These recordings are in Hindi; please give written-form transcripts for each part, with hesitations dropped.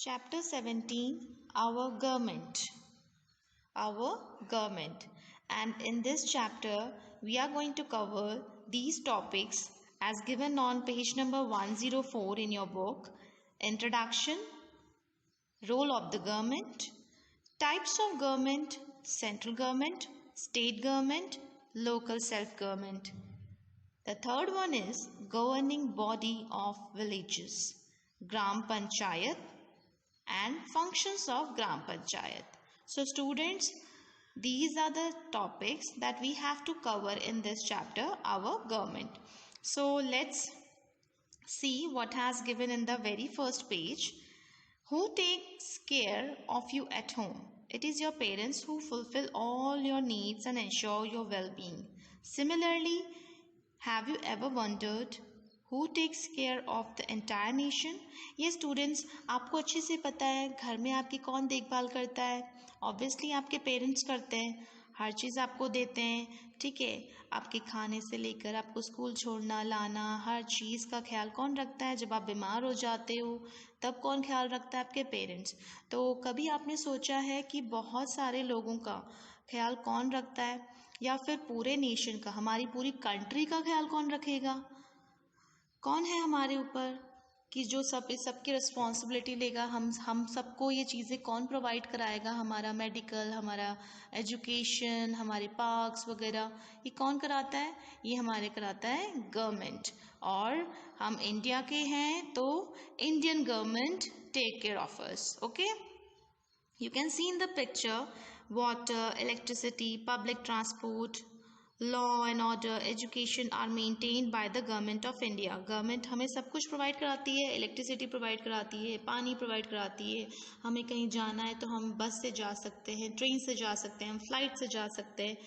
Chapter 17, Our Government. Our Government. And in this chapter, we are going to cover these topics as given on page number 104 in your book. Introduction, role of the government, types of government, central government, state government, local self-government. The third one is governing body of villages, Gram Panchayat, and functions of Gram Panchayat. So students, these are the topics that we have to cover in this chapter, our government. So let's see what has given in the very first page. Who takes care of you at home? It is your parents who fulfill all your needs and ensure your well-being. Similarly, have you ever wondered who takes care of the entire nation? ये स्टूडेंट्स आपको अच्छे से पता है घर में आपकी कौन देखभाल करता है. ऑब्वियसली आपके पेरेंट्स करते हैं, हर चीज़ आपको देते हैं, ठीक है. आपके खाने से लेकर आपको स्कूल छोड़ना लाना हर चीज़ का ख्याल कौन रखता है. जब आप बीमार हो जाते हो तब कौन ख्याल रखता है? आपके पेरेंट्स. तो कभी आपने सोचा है कि बहुत सारे लोगों का ख्याल कौन रखता है, या फिर पूरे नेशन का, हमारी पूरी कंट्री का ख्याल कौन रखेगा? कौन है हमारे ऊपर कि जो सबकी रिस्पॉन्सिबिलिटी लेगा? हम सबको ये चीज़ें कौन प्रोवाइड कराएगा? हमारा मेडिकल, हमारा एजुकेशन, हमारे पार्क्स वगैरह, ये कौन कराता है? ये हमारे कराता है गवर्नमेंट. और हम इंडिया के हैं तो Indian government take care of us. Okay, you can see in the picture water, electricity, public transport, law and order, education are maintained by the government of India. Government हमें सब कुछ प्रोवाइड कराती है, इलेक्ट्रिसिटी प्रोवाइड कराती है, पानी प्रोवाइड कराती है. हमें कहीं जाना है तो हम बस से जा सकते हैं, ट्रेन से जा सकते हैं, हम फ्लाइट से जा सकते हैं.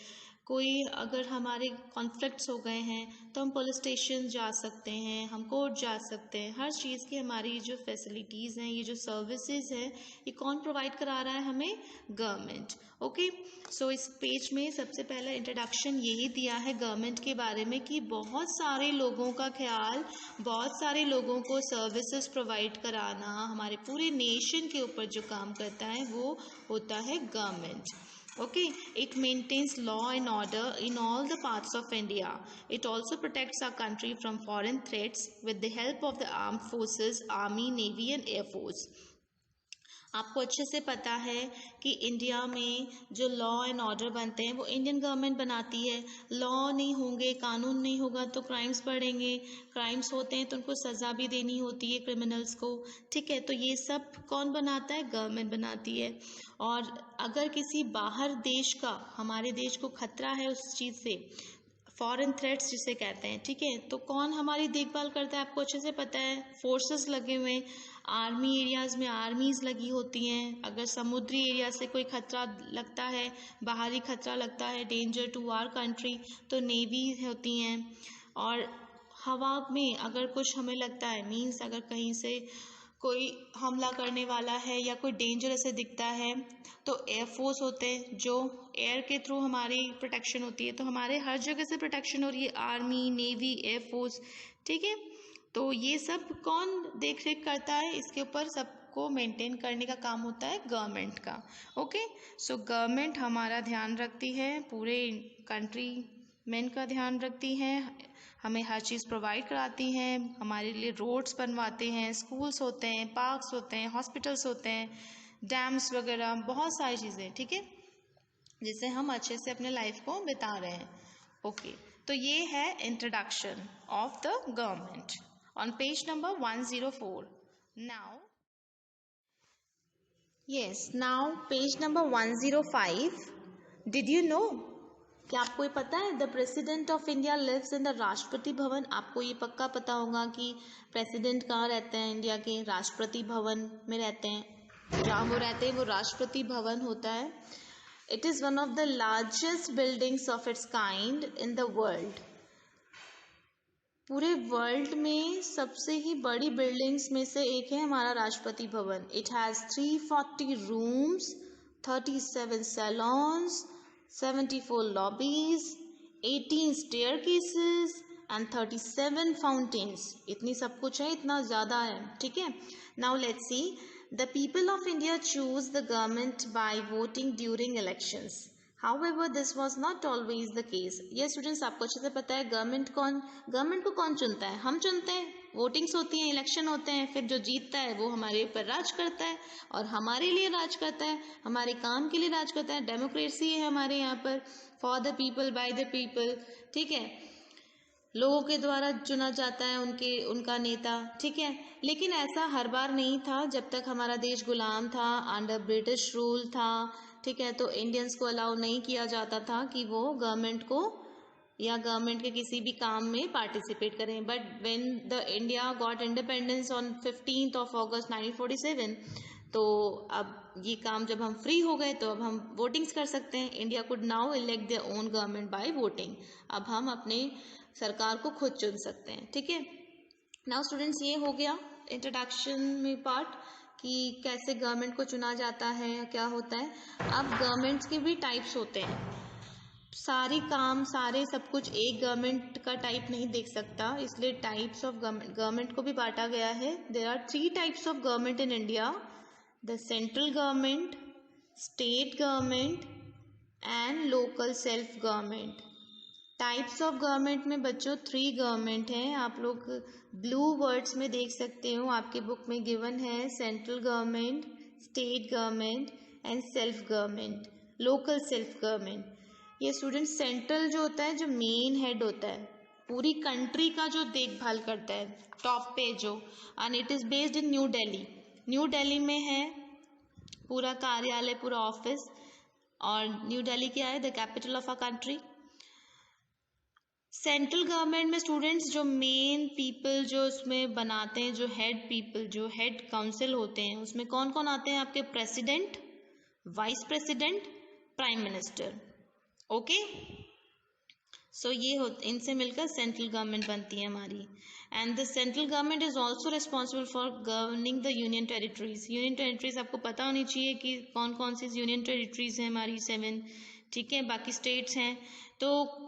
कोई अगर हमारे कॉन्फ्लिक्ट्स हो गए हैं तो हम पुलिस स्टेशन जा सकते हैं, हम कोर्ट जा सकते हैं. हर चीज़ की हमारी जो फैसिलिटीज़ हैं, ये जो सर्विसेज हैं, ये कौन प्रोवाइड करा रहा है हमें? गवर्नमेंट. ओके, सो इस पेज में सबसे पहला इंट्रोडक्शन यही दिया है गवर्नमेंट के बारे में कि बहुत सारे लोगों का ख्याल, बहुत सारे लोगों को सर्विसेज प्रोवाइड कराना, हमारे पूरे नेशन के ऊपर जो काम करता है वो होता है government. Okay, it maintains law and order in all the parts of India. It also protects our country from foreign threats with the help of the armed forces, army, navy and air force. आपको अच्छे से पता है कि इंडिया में जो लॉ एंड ऑर्डर बनते हैं वो इंडियन गवर्नमेंट बनाती है. लॉ नहीं होंगे, कानून नहीं होगा तो क्राइम्स बढ़ेंगे, क्राइम्स होते हैं तो उनको सज़ा भी देनी होती है क्रिमिनल्स को, ठीक है. तो ये सब कौन बनाता है? गवर्नमेंट बनाती है. और अगर किसी बाहर देश का हमारे देश को खतरा है उस चीज़ से, फॉरेन थ्रेट्स जिसे कहते हैं, ठीक है, तो कौन हमारी देखभाल करता है? आपको अच्छे से पता है, फोर्सेस लगे हुए हैं. आर्मी एरियाज़ में आर्मीज़ लगी होती हैं. अगर समुद्री एरिया से कोई खतरा लगता है, बाहरी खतरा लगता है, डेंजर टू आवर कंट्री, तो नेवी होती हैं. और हवा में अगर कुछ हमें लगता है, मीन्स अगर कहीं से कोई हमला करने वाला है या कोई डेंजर ऐसे दिखता है तो एयरफोर्स होते हैं जो एयर के थ्रू हमारी प्रोटेक्शन होती है. तो हमारे हर जगह से प्रोटेक्शन हो रही है, आर्मी, नेवी, एयरफोर्स, ठीक है. तो ये सब कौन देख रेख करता है? इसके ऊपर सबको मेंटेन करने का काम होता है गवर्नमेंट का. ओके, सो गवर्नमेंट हमारा ध्यान रखती है, पूरे कंट्री मैन का ध्यान रखती है, हमें हर चीज़ प्रोवाइड कराती हैं, हमारे लिए रोड्स बनवाते हैं, स्कूल्स होते हैं, पार्क्स होते हैं, हॉस्पिटल्स होते हैं, डैम्स वगैरह, बहुत सारी चीज़ें, ठीक है, जिससे हम अच्छे से अपने लाइफ को बिता रहे हैं. ओके, तो ये है introduction of the government on page number 104. Now yes, now page number 105. Did you know, क्या आपको ये पता है the president of India lives in the Rashtrapati Bhavan? आपको ये पक्का पता होगा कि प्रेसिडेंट कहाँ रहते हैं इंडिया के? राष्ट्रपति भवन में रहते हैं. जहाँ वो रहते हैं वो राष्ट्रपति भवन होता है. It is one of the largest buildings of its kind in the world. पूरे वर्ल्ड में सबसे ही बड़ी बिल्डिंग्स में से एक है हमारा Rashtrapati Bhavan. It has 340 rooms, 37 salons, 74 lobbies, 18 staircases and 37 fountains. इतनी सब कुछ है, इतना ज़्यादा है, ठीक है. Now let's see The people of India choose the government by voting during elections. However, this was not always the case. ये स्टूडेंट्स आपको अच्छे से पता है गवर्नमेंट को कौन चुनता है? हम चुनते हैं, वोटिंग्स होती हैं, इलेक्शन होते हैं, फिर जो जीतता है वो हमारे ऊपर राज करता है और हमारे लिए राज करता है, हमारे काम के लिए राज करता है। डेमोक्रेसी है हमारे यहाँ पर, for the people by the people, ठीक है, लोगों के द्वारा चुना जाता है उनका नेता, ठीक है। लेकिन ऐसा हर बार नहीं था। जब तक हमारा देश गुलाम था, अंडर ब्रिटिश रूल था, ठीक है, तो इंडियंस को अलाउ नहीं किया जाता था कि वो गवर्नमेंट को या गवर्नमेंट के किसी भी काम में पार्टिसिपेट करें। But when the India got independence on 15th of August 1947, तो अब ये काम जब हम फ्री हो गए तो अब हम वोटिंग्स कर सकते हैं। India could now elect their own government by voting. अब हम अपने सरकार को खुद चुन सकते हैं, ठीक है। नाउ स्टूडेंट्स, ये हो गया इंट्रोडक्शन में पार्ट कि कैसे गवर्नमेंट को चुना जाता है, क्या होता है। अब गवर्नमेंट्स के भी टाइप्स होते हैं। सारी काम सारे सब कुछ एक गवर्नमेंट का टाइप नहीं देख सकता, इसलिए टाइप्स ऑफ गवर्नमेंट को भी बांटा गया है। There are 3 types of government in India: the central government, state government and local self government. Types of government में बच्चों 3 गवर्नमेंट हैं। आप लोग ब्लू वर्ड्स में देख सकते हो, आपके बुक में गिवन है central government, state government and self government, local self government. ये स्टूडेंट सेंट्रल जो होता है, जो मेन हेड होता है, पूरी कंट्री का जो देखभाल करता है, टॉप पे जो, and it is based in new Delhi. New Delhi में है पूरा कार्यालय, पूरा ऑफिस, और न्यू दिल्ली क्या है? The capital of a country. Central government में स्टूडेंट्स जो मेन पीपल जो उसमें बनाते हैं, जो हेड पीपल, जो हेड काउंसिल होते हैं, उसमें कौन कौन आते हैं? आपके president, vice president, prime minister, okay. So ये इनसे मिलकर सेंट्रल गवर्नमेंट बनती है हमारी। And the central government is also responsible for governing the union territories. Union territories आपको पता होनी चाहिए कि कौन कौन सी यूनियन टेरिटरीज हैं हमारी, 7, ठीक है, बाकी स्टेट्स हैं। तो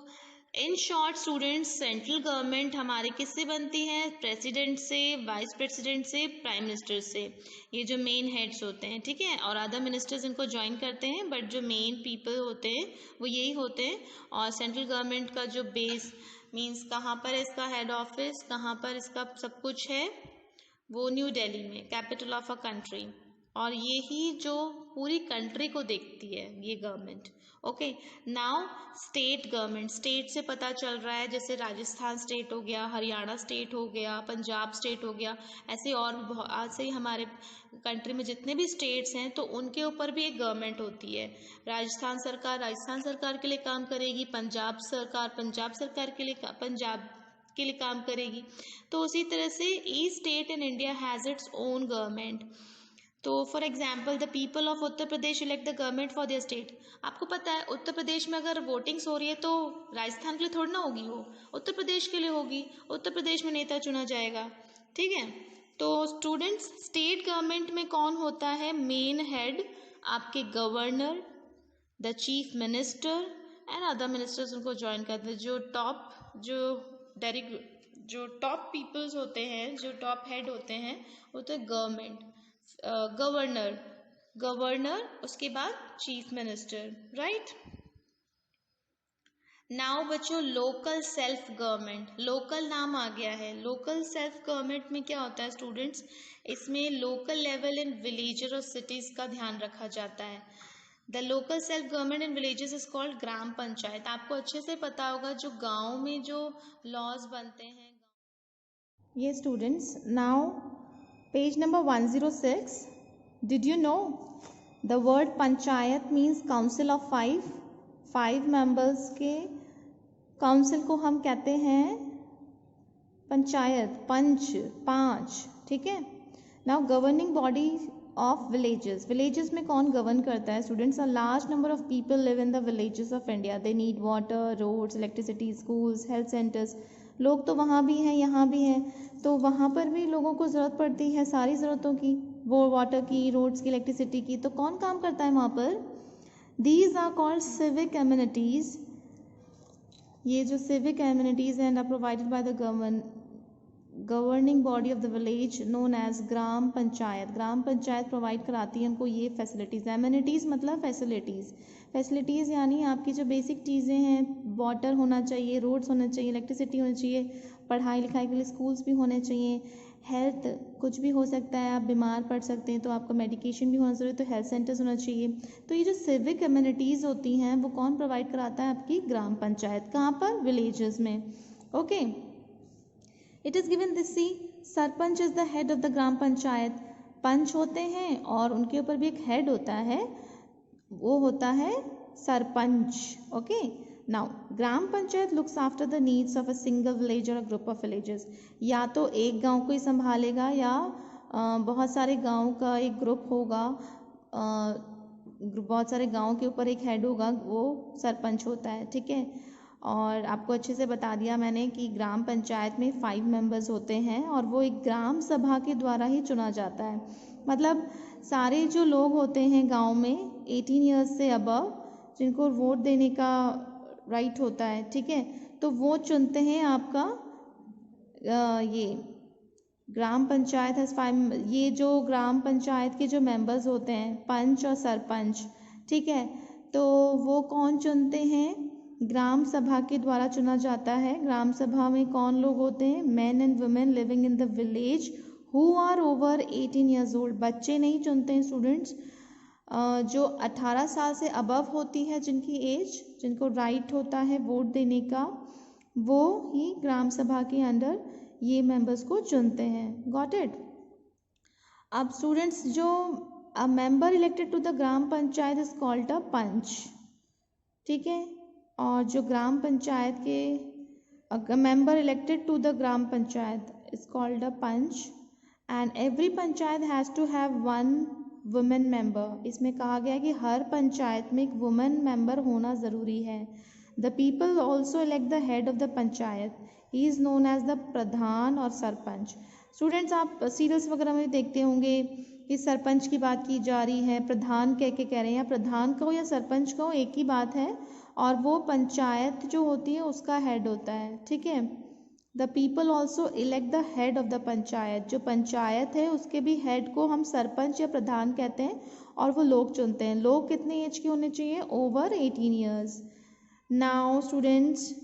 in short students, central government हमारे किससे बनती है? प्रेसिडेंट से, वाइस प्रेसिडेंट से, प्राइम मिनिस्टर से, ये जो मेन हेड्स होते हैं, ठीक है। और अदर मिनिस्टर्स इनको ज्वाइन करते हैं, बट जो मेन पीपल होते हैं वो यही होते हैं। और सेंट्रल गवर्नमेंट का जो बेस मीन्स कहाँ पर है इसका हेड ऑफिस, कहाँ पर इसका सब कुछ है, वो न्यू दिल्ली में, कैपिटल ऑफ अ कंट्री। और ये ही जो पूरी कंट्री को देखती है ये government, okay. Now state government, state से पता चल रहा है, जैसे राजस्थान स्टेट हो गया, हरियाणा स्टेट हो गया, पंजाब स्टेट हो गया, ऐसे और भी आज से ही हमारे कंट्री में जितने भी स्टेट्स हैं तो उनके ऊपर भी एक गवर्नमेंट होती है। राजस्थान सरकार के लिए काम करेगी, पंजाब सरकार के लिए पंजाब के लिए काम करेगी। तो उसी तरह से each state in India has its own government. तो for example the people of Uttar Pradesh elect the government for their state. आपको पता है उत्तर प्रदेश में अगर वोटिंग्स हो रही है तो राजस्थान के लिए थोड़ी ना होगी, वो उत्तर प्रदेश के लिए होगी, उत्तर प्रदेश में नेता चुना जाएगा, ठीक है। तो स्टूडेंट्स, स्टेट गवर्नमेंट में कौन होता है? मेन हेड, आपके governor, the chief minister and other ministers उनको ज्वाइन करते हैं। जो टॉप पीपल्स होते हैं, जो टॉप हेड होते हैं, वो तो गवर्नमेंट, गवर्नर, उसके बाद चीफ मिनिस्टर, राइट। नाउ बच्चों, लोकल सेल्फ गवर्नमेंट, लोकल नाम आ गया है। लोकल सेल्फ गवर्नमेंट में क्या होता है स्टूडेंट्स? इसमें लोकल लेवल इन विलेजेस और सिटीज का ध्यान रखा जाता है। The local self government in villages is called gram panchayat. आपको अच्छे से पता होगा जो गाँव में जो लॉज बनते हैं। ये students, now page number 106, did you know the word panchayat means council of 5 members के काउंसिल को हम कहते हैं पंचायत, पांच, ठीक है। Now governing body of villages में कौन गवर्न करता है students? A large number of people live in the villages of India. They need water, roads, electricity, schools, health centres. लोग तो वहाँ भी हैं, यहाँ भी हैं, तो वहाँ पर भी लोगों को ज़रूरत पड़ती है सारी ज़रूरतों की, वो वाटर की, रोड्स की, इलेक्ट्रिसिटी की। तो कौन काम करता है वहाँ पर? These are called civic amenities. ये जो सिविक एमिनिटीज़ हैं are provided by the governing body of the village known as gram panchayat. Gram panchayat provide कराती है उनको ये फैसिलिटीज़। एमिनिटीज़ मतलब फैसिलिटीज़, फैसिलिटीज़ यानी आपकी जो बेसिक चीज़ें हैं, वाटर होना चाहिए, रोड्स होना चाहिए, इलेक्ट्रिसिटी होनी चाहिए, पढ़ाई लिखाई के लिए स्कूल्स भी होने चाहिए, हेल्थ कुछ भी हो सकता है, आप बीमार पड़ सकते हैं तो आपका मेडिकेशन भी होना ज़रूरी, तो हेल्थ सेंटर्स होना चाहिए। तो ये जो सिविक एमिनिटीज़ होती हैं वो कौन प्रोवाइड कराता है? आपकी ग्राम पंचायत। कहाँ पर? विलेजेस में। Okay, it is given this, see sarpanch is the head of the gram panchayat. Panch होते हैं और उनके ऊपर भी एक हेड होता है, वो होता है sarpanch. Okay, now gram panchayat looks after the needs of a single village और अ ग्रुप ऑफ विलेजेस। या तो एक गांव को ही संभालेगा या बहुत सारे गांव का एक ग्रुप होगा, बहुत सारे गांव के ऊपर एक हेड होगा, वो सरपंच होता है। ठीक है, और आपको अच्छे से बता दिया मैंने कि ग्राम पंचायत में 5 मेंबर्स होते हैं और वो एक ग्राम सभा के द्वारा ही चुना जाता है। मतलब सारे जो लोग होते हैं गांव में 18 ईयर्स से अबव, जिनको वोट देने का राइट होता है, ठीक है, तो वो चुनते हैं आपका ये ग्राम पंचायत है 5। ये जो ग्राम पंचायत के जो मेंबर्स होते हैं, पंच और सरपंच, ठीक है, तो वो कौन चुनते हैं? ग्राम सभा के द्वारा चुना जाता है। ग्राम सभा में कौन लोग होते हैं? Men and women living in the village who are over 18 years old. बच्चे नहीं चुनते हैं स्टूडेंट्स, जो 18 साल से अबव होती है जिनकी एज, जिनको राइट होता है वोट देने का, वो ही ग्राम सभा के अंदर ये मेंबर्स को चुनते हैं। Got it? अब स्टूडेंट्स, जो a member elected to the gram panchayat is called a panch. ठीक है, और जो ग्राम पंचायत के member elected to the gram panchayat is called a panch, and every panchayat has to have 1 women member. इसमें कहा गया कि हर पंचायत में एक वुमेन मेंबर होना ज़रूरी है। The people also elect the head of the panchayat, he is known as the pradhan और सरपंच। स्टूडेंट्स, आप सीरियल्स वगैरह में देखते होंगे कि सरपंच की बात की जा रही है, प्रधान कह रहे हैं, या प्रधान कहो या सरपंच कहो एक ही बात है, और वो पंचायत जो होती है उसका हेड होता है। ठीक है, the people also elect the head of the panchayat. जो पंचायत है उसके भी हेड को हम सरपंच या प्रधान कहते हैं, और वो लोग चुनते हैं। लोग कितने एज के होने चाहिए? Over 18 years. नाउ स्टूडेंट्स,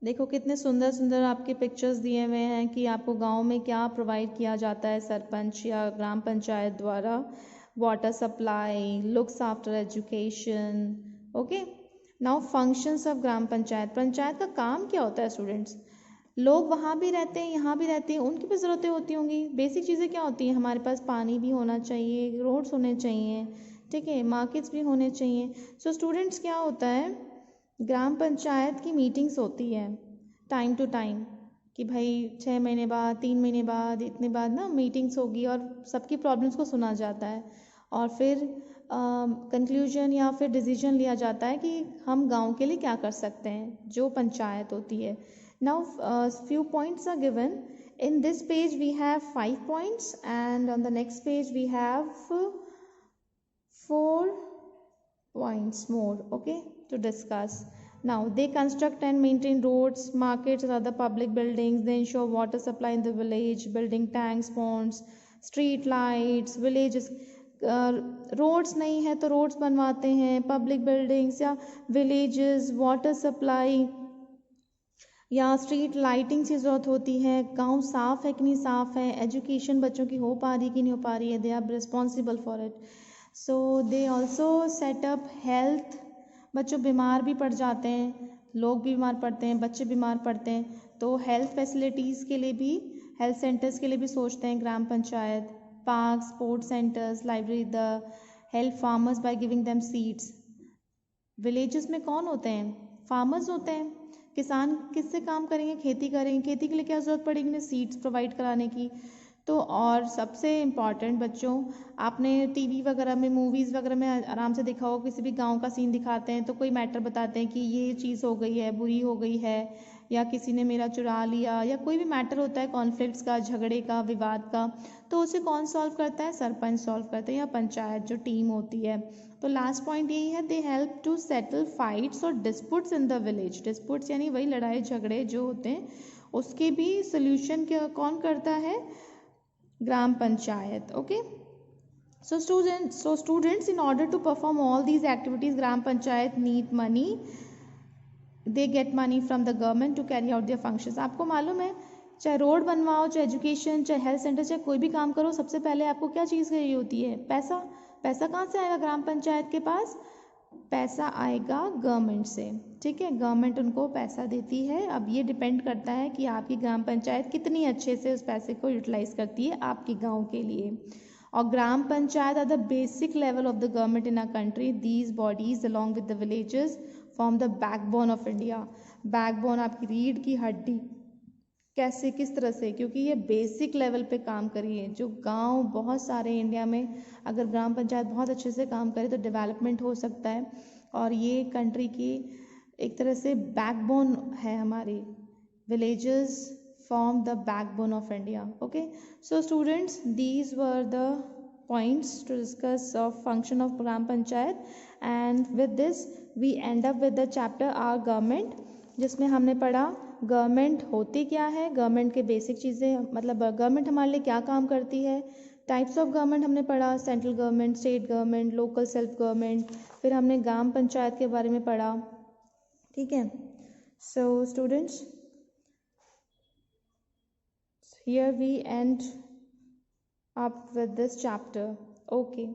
देखो कितने सुंदर सुंदर आपके पिक्चर्स दिए हुए हैं कि आपको गांव में क्या प्रोवाइड किया जाता है सरपंच या ग्राम पंचायत द्वारा। Water supply, looks after education. Okay, now functions of gram panchayat. Panchayat का काम क्या होता है स्टूडेंट्स? लोग वहाँ भी रहते हैं, यहाँ भी रहते हैं, उनकी भी ज़रूरतें होती होंगी। बेसिक चीज़ें क्या होती हैं? हमारे पास पानी भी होना चाहिए, रोड्स होने चाहिए, ठीक है, मार्केट्स भी होने चाहिए। सो स्टूडेंट्स, क्या होता है, ग्राम पंचायत की मीटिंग्स होती है टाइम टू टाइम, कि भाई 6 महीने बाद, 3 महीने बाद, इतने बाद ना मीटिंग्स होगी और सबकी प्रॉब्लम्स को सुना जाता है, और फिर कंक्लूजन या फिर डिसीजन लिया जाता है कि हम गांव के लिए क्या कर सकते हैं, जो पंचायत होती है। Now few points are given. In this page we have 5 points, and on the next page we have 4 points more, okay, to discuss. Now they construct and maintain roads, markets and other public buildings. They ensure water supply in the village, building tanks, ponds, street lights, villages. Roads नहीं है तो रोड्स बनवाते हैं, पब्लिक बिल्डिंग्स या विलेजेस, वाटर सप्लाई या स्ट्रीट लाइटिंग की ज़रूरत होती है, गांव साफ़ है कि नहीं साफ़ है, एजुकेशन बच्चों की हो पा रही है कि नहीं हो पा रही है, they are responsible for it. So they also setup health. बच्चों बीमार भी पड़ जाते हैं, लोग भी बीमार पड़ते हैं, बच्चे बीमार पड़ते हैं, तो हेल्थ फैसिलिटीज़ के लिए भी, हेल्थ सेंटर्स के लिए भी सोचते हैं gram panchayat. Park, sports centres, library, they help farmers by giving them seeds. Villages में कौन होते हैं? फार्मर्स होते हैं। किसान किससे काम करेंगे? खेती करेंगे। खेती के लिए क्या ज़रूरत पड़ेगी? उन्हें सीड्स प्रोवाइड कराने की। तो और सबसे इम्पॉर्टेंट बच्चों, आपने टीवी वगैरह में, मूवीज़ वगैरह में आराम से देखा होगा, किसी भी गांव का सीन दिखाते हैं तो कोई मैटर बताते हैं कि ये चीज़ हो गई है, बुरी हो गई है, या किसी ने मेरा चुरा लिया, या कोई भी मैटर होता है कॉन्फ्लिक्ट्स का, झगड़े का, विवाद का, तो उसे कौन सॉल्व करता है? सरपंच सॉल्व करते हैं, या पंचायत जो टीम होती है। तो लास्ट पॉइंट यही है, they help to settle fights और disputes in the village. Disputes यानी वही लड़ाई झगड़े जो होते हैं, उसके भी सोल्यूशन कौन करता है? Gram panchayat. Okay, so students in order to perform all these activities, gram panchayat need money, they get money from the government to carry out their functions। आपको मालूम है, चाहे रोड बनवाओ, चाहे एजुकेशन, चाहे हेल्थ सेंटर, चाहे कोई भी काम करो, सबसे पहले आपको क्या चीज़ चाहिए होती है? पैसा। पैसा कहाँ से आएगा ग्राम पंचायत के पास? पैसा आएगा गवर्नमेंट से, ठीक है, गवर्नमेंट उनको पैसा देती है। अब ये डिपेंड करता है कि आपकी ग्राम पंचायत कितनी अच्छे से उस पैसे को यूटिलाइज करती है आपके गांव के लिए। और gram panchayat are the basic level of the government in our country. These bodies along with the villages form the backbone of India. Backbone आपकी रीढ़ की हड्डी। कैसे, किस तरह से? क्योंकि ये बेसिक लेवल पे काम करी है। जो गांव बहुत सारे इंडिया में, अगर ग्राम पंचायत बहुत अच्छे से काम करे तो डेवलपमेंट हो सकता है, और ये कंट्री की एक तरह से बैकबोन है हमारी। Villages form the backbone of India. Okay, so students, these were the points to discuss of function of gram panchayat, and with this we end up with the chapter our government, जिसमें हमने पढ़ा गवर्नमेंट होती क्या है, गवर्नमेंट के बेसिक चीज़ें, मतलब गवर्नमेंट हमारे लिए क्या काम करती है, टाइप्स ऑफ गवर्नमेंट हमने पढ़ा, central government, state government, local self government, फिर हमने ग्राम पंचायत के बारे में पढ़ा, ठीक है। So students, here we end up with this chapter. Okay.